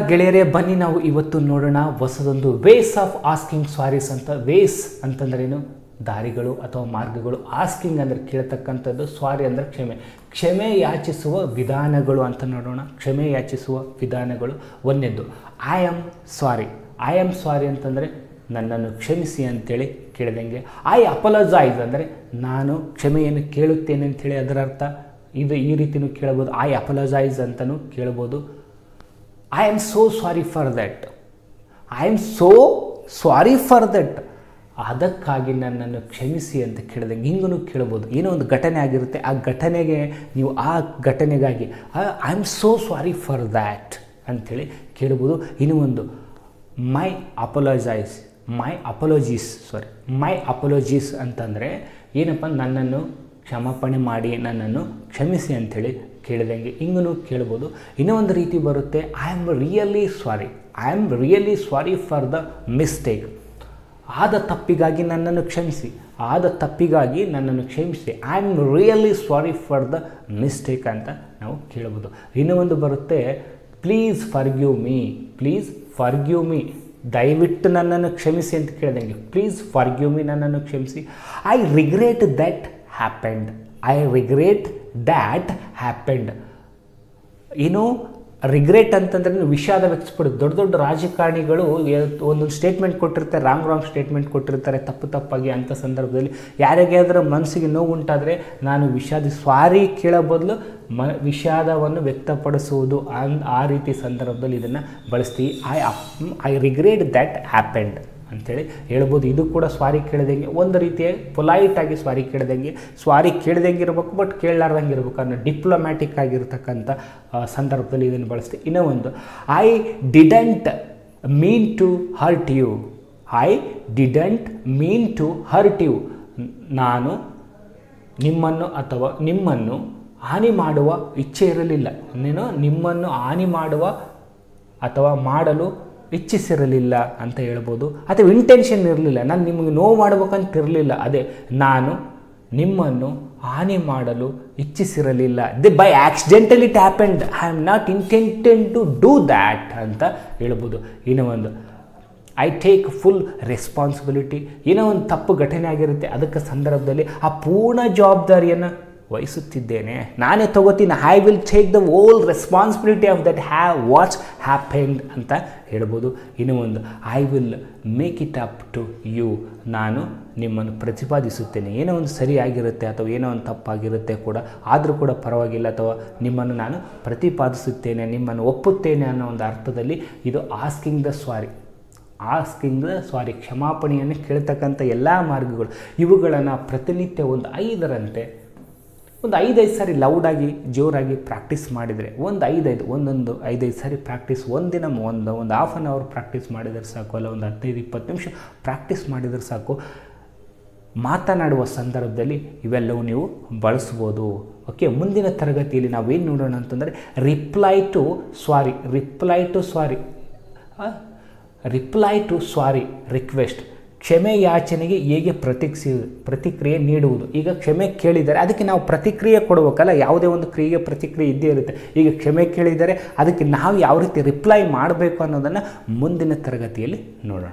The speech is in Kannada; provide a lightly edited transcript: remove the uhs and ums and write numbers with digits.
ಗೆಳೆಯರೇ, ಬನ್ನಿ ನಾವು ಇವತ್ತು ನೋಡೋಣ ಹೊಸದೊಂದು ವೇಸ್ ಆಫ್ ಆಸ್ಕಿಂಗ್ ಸಾರೀಸ್ ಅಂತ. ವೇಸ್ ಅಂತಂದ್ರೇನು? ದಾರಿಗಳು ಅಥವಾ ಮಾರ್ಗಗಳು. ಆಸ್ಕಿಂಗ್ ಅಂದರೆ ಕೇಳ್ತಕ್ಕಂಥದ್ದು, ಸಾರಿ ಅಂದರೆ ಕ್ಷಮೆ. ಕ್ಷಮೆ ಯಾಚಿಸುವ ವಿಧಾನಗಳು ಅಂತ ನೋಡೋಣ. ಕ್ಷಮೆ ಯಾಚಿಸುವ ವಿಧಾನಗಳು. ಒಂದನೇದು I am sorry. I am sorry ಅಂತಂದರೆ ನನ್ನನ್ನು ಕ್ಷಮಿಸಿ ಅಂತೇಳಿ ಕೇಳಿದಂಗೆ. ಐ ಅಪಲಜೈಸ್ ಅಂದರೆ ನಾನು ಕ್ಷಮೆಯನ್ನು ಕೇಳುತ್ತೇನೆ ಅಂಥೇಳಿ ಅದರ ಅರ್ಥ. ಇದು ಈ ರೀತಿಯೂ ಕೇಳ್ಬೋದು. ಐ ಅಪಲಜೈಸ್ ಅಂತಲೂ ಕೇಳ್ಬೋದು. I am so sorry for that. I am so sorry for that. ಅದಕ್ಕಾಗಿ ನನ್ನನ್ನು ಕ್ಷಮಿಸಿ ಅಂತ ಕೇಳಿದಂಗೆ ಹಿಂಗೂ ಕೇಳ್ಬೋದು. ಏನೋ ಒಂದು ಘಟನೆ ಆಗಿರುತ್ತೆ, ಆ ಘಟನೆಗೆ ನೀವು ಆ ಘಟನೆಗಾಗಿ I am so sorry for that ಅಂಥೇಳಿ ಕೇಳ್ಬೋದು. ಇನ್ನೂ ಒಂದು ಮೈ ಅಪಲಜೈಸ್, ಮೈ ಅಪಲೋಜೀಸ್ ಅಂತಂದರೆ ಏನಪ್ಪ, ನನ್ನನ್ನು ಕ್ಷಮಾಪಣೆ ಮಾಡಿ ನನ್ನನ್ನು ಕ್ಷಮಿಸಿ ಅಂಥೇಳಿ ಕೇಳಿದಂಗೆ ಹಿಂಗೂ ಕೇಳ್ಬೋದು. ಇನ್ನೂ ಒಂದು ರೀತಿ ಬರುತ್ತೆ, I am really sorry for the mistake. ಆದ ತಪ್ಪಿಗಾಗಿ ನನ್ನನ್ನು ಕ್ಷಮಿಸಿ, I am really sorry for the mistake ಅಂತ ನಾವು ಕೇಳ್ಬೋದು. ಇನ್ನೂ ಒಂದು ಬರುತ್ತೆ, ಪ್ಲೀಸ್ ಫರ್ಗಿವ್ ಮೀ, ದಯವಿಟ್ಟು ನನ್ನನ್ನು ಕ್ಷಮಿಸಿ ಅಂತ ಕೇಳಿದಂಗೆ ಪ್ಲೀಸ್ ಫರ್ಗಿವ್ ಮೀ, ನನ್ನನ್ನು ಕ್ಷಮಿಸಿ. I regret that happened. ಏನು ರಿಗ್ರೆಟ್ ಅಂತಂದ್ರೆ ವಿಷಾದ ವ್ಯಕ್ತಪಡೋದು. ದೊಡ್ಡ ದೊಡ್ಡ ರಾಜಕಾರಣಿಗಳು ಒಂದೊಂದು ಸ್ಟೇಟ್ಮೆಂಟ್ ಕೊಟ್ಟಿರ್ತಾರೆ, ರಾಂಗ್ ಸ್ಟೇಟ್ಮೆಂಟ್ ಕೊಟ್ಟಿರ್ತಾರೆ ತಪ್ಪಾಗಿ. ಅಂಥ ಸಂದರ್ಭದಲ್ಲಿ ಯಾರಿಗಾದ್ರೂ ಮನಸ್ಸಿಗೆ ನೋವು ಉಂಟಾದರೆ ನಾನು ಸಾರಿ ಕೇಳೋ ಬದಲು ವಿಷಾದವನ್ನು ವ್ಯಕ್ತಪಡಿಸುವುದು, ಆ ರೀತಿ ಸಂದರ್ಭದಲ್ಲಿ ಇದನ್ನು ಬಳಸ್ತೀವಿ. ಐ ರಿಗ್ರೆಟ್ ದ್ಯಾಟ್ ಹ್ಯಾಪೆಂಡ್ ಅಂಥೇಳಿ ಹೇಳ್ಬೋದು. ಇದು ಕೂಡ ಸ್ವಾರಿ ಕೇಳಿದಂಗೆ, ಒಂದು ರೀತಿಯ ಪೊಲೈಟಾಗಿ ಸ್ವಾರಿ ಕೇಳಿದಂಗೆ ಇರಬೇಕು, ಬಟ್ ಕೇಳಲಾರ್ದಂಗೆ ಇರಬೇಕು ಅನ್ನೋ ಡಿಪ್ಲೊಮ್ಯಾಟಿಕ್ ಆಗಿರ್ತಕ್ಕಂಥ ಸಂದರ್ಭದಲ್ಲಿ ಇದನ್ನು ಬಳಸ್ತೀವಿ. ಇನ್ನೂ ಒಂದು, I didn't mean to hurt you. ನಾನು ನಿಮ್ಮನ್ನು ಹಾನಿ ಮಾಡುವ ಇಚ್ಛೆ ಇರಲಿಲ್ಲ. ನಿಮ್ಮನ್ನು ಹಾನಿ ಮಾಡುವ ಅಥವಾ ಮಾಡಲು ಇಚ್ಛಿಸಿರಲಿಲ್ಲ ಅಂತ ಹೇಳ್ಬೋದು. ಅಥವಾ ಇಂಟೆನ್ಷನ್ ಇರಲಿಲ್ಲ, ನಾನು ನಿಮಗೆ ನೋವು ಮಾಡಬೇಕಂತಿರಲಿಲ್ಲ. ಅದೇ ನಾನು ನಿಮ್ಮನ್ನು ಹಾನಿ ಮಾಡಲು ಇಚ್ಛಿಸಿರಲಿಲ್ಲ. By accidentally it happened, I am not intended to do that ಅಂತ ಹೇಳ್ಬೋದು. ಇನ್ನೂ ಒಂದು, ಐ ಟೇಕ್ ಫುಲ್ ರೆಸ್ಪಾನ್ಸಿಬಿಲಿಟಿ. ಏನೋ ಒಂದು ತಪ್ಪು ಘಟನೆ ಆಗಿರುತ್ತೆ, ಅದಕ್ಕೆ ಸಂದರ್ಭದಲ್ಲಿ ಆ ಪೂರ್ಣ ಜವಾಬ್ದಾರಿಯನ್ನು ವಹಿಸುತ್ತಿದ್ದೇನೆ, ನಾನೇ ತಗೋತೀನಿ. I will take the whole responsibility of that what's happened ಅಂತ ಹೇಳ್ಬೋದು. ಇನ್ನೂ ಒಂದು, I will make it up to you. ನಾನು ನಿಮ್ಮನ್ನು ಪ್ರತಿಪಾದಿಸುತ್ತೇನೆ. ಏನೋ ಒಂದು ಸರಿಯಾಗಿರುತ್ತೆ ಅಥವಾ ಏನೋ ಒಂದು ತಪ್ಪಾಗಿರುತ್ತೆ ಕೂಡ, ಆದರೂ ಕೂಡ ಪರವಾಗಿಲ್ಲ, ಅಥವಾ ನಿಮ್ಮನ್ನು ನಾನು ಪ್ರತಿಪಾದಿಸುತ್ತೇನೆ, ನಿಮ್ಮನ್ನು ಒಪ್ಪುತ್ತೇನೆ ಅನ್ನೋ ಒಂದು ಅರ್ಥದಲ್ಲಿ ಇದು ಆಸ್ಕಿಂಗ್ ದ ಸಾರಿ, ಕ್ಷಮಾಪಣೆಯನ್ನು ಕೇಳ್ತಕ್ಕಂಥ ಎಲ್ಲ ಮಾರ್ಗಗಳು. ಇವುಗಳನ್ನು ಪ್ರತಿನಿತ್ಯ ಒಂದು 5 ಸಾರಿ ಲೌಡಾಗಿ ಜೋರಾಗಿ ಪ್ರಾಕ್ಟೀಸ್ ಮಾಡಿದರೆ, ಒಂದೊಂದು 5 ಸಾರಿ ಪ್ರಾಕ್ಟೀಸ್, ಒಂದಿನ ಒಂದು ಹಾಫ್ ಆನ್ ಅವರ್ ಪ್ರಾಕ್ಟೀಸ್ ಮಾಡಿದರೆ ಸಾಕು, ಅಲ್ಲ ಒಂದು 15-20 ನಿಮಿಷ ಪ್ರಾಕ್ಟೀಸ್ ಮಾಡಿದರೆ ಸಾಕು. ಮಾತನಾಡುವ ಸಂದರ್ಭದಲ್ಲಿ ಇವೆಲ್ಲವೂ ನೀವು ಬಳಸ್ಬೋದು. ಓಕೆ, ಮುಂದಿನ ತರಗತಿಯಲ್ಲಿ ನಾವೇನು ನೋಡೋಣ ಅಂತಂದರೆ ರಿಪ್ಲೈ ಟು ಸಾರಿ ರಿಕ್ವೆಸ್ಟ್. ಕ್ಷಮೆ ಯಾಚನೆಗೆ ಹೇಗೆ ಪ್ರತಿಕ್ರಿಯೆ ನೀಡುವುದು. ಈಗ ಕ್ಷಮೆ ಕೇಳಿದರೆ ಅದಕ್ಕೆ ನಾವು ಪ್ರತಿಕ್ರಿಯೆ ಕೊಡಬೇಕಲ್ಲ, ಯಾವುದೇ ಒಂದು ಕ್ರಿಯೆಗೆ ಪ್ರತಿಕ್ರಿಯೆ ಇದ್ದೇ ಇರುತ್ತೆ. ಈಗ ಕ್ಷಮೆ ಕೇಳಿದರೆ ಅದಕ್ಕೆ ನಾವು ಯಾವ ರೀತಿ ರಿಪ್ಲೈ ಮಾಡಬೇಕು ಅನ್ನೋದನ್ನು ಮುಂದಿನ ತರಗತಿಯಲ್ಲಿ ನೋಡೋಣ.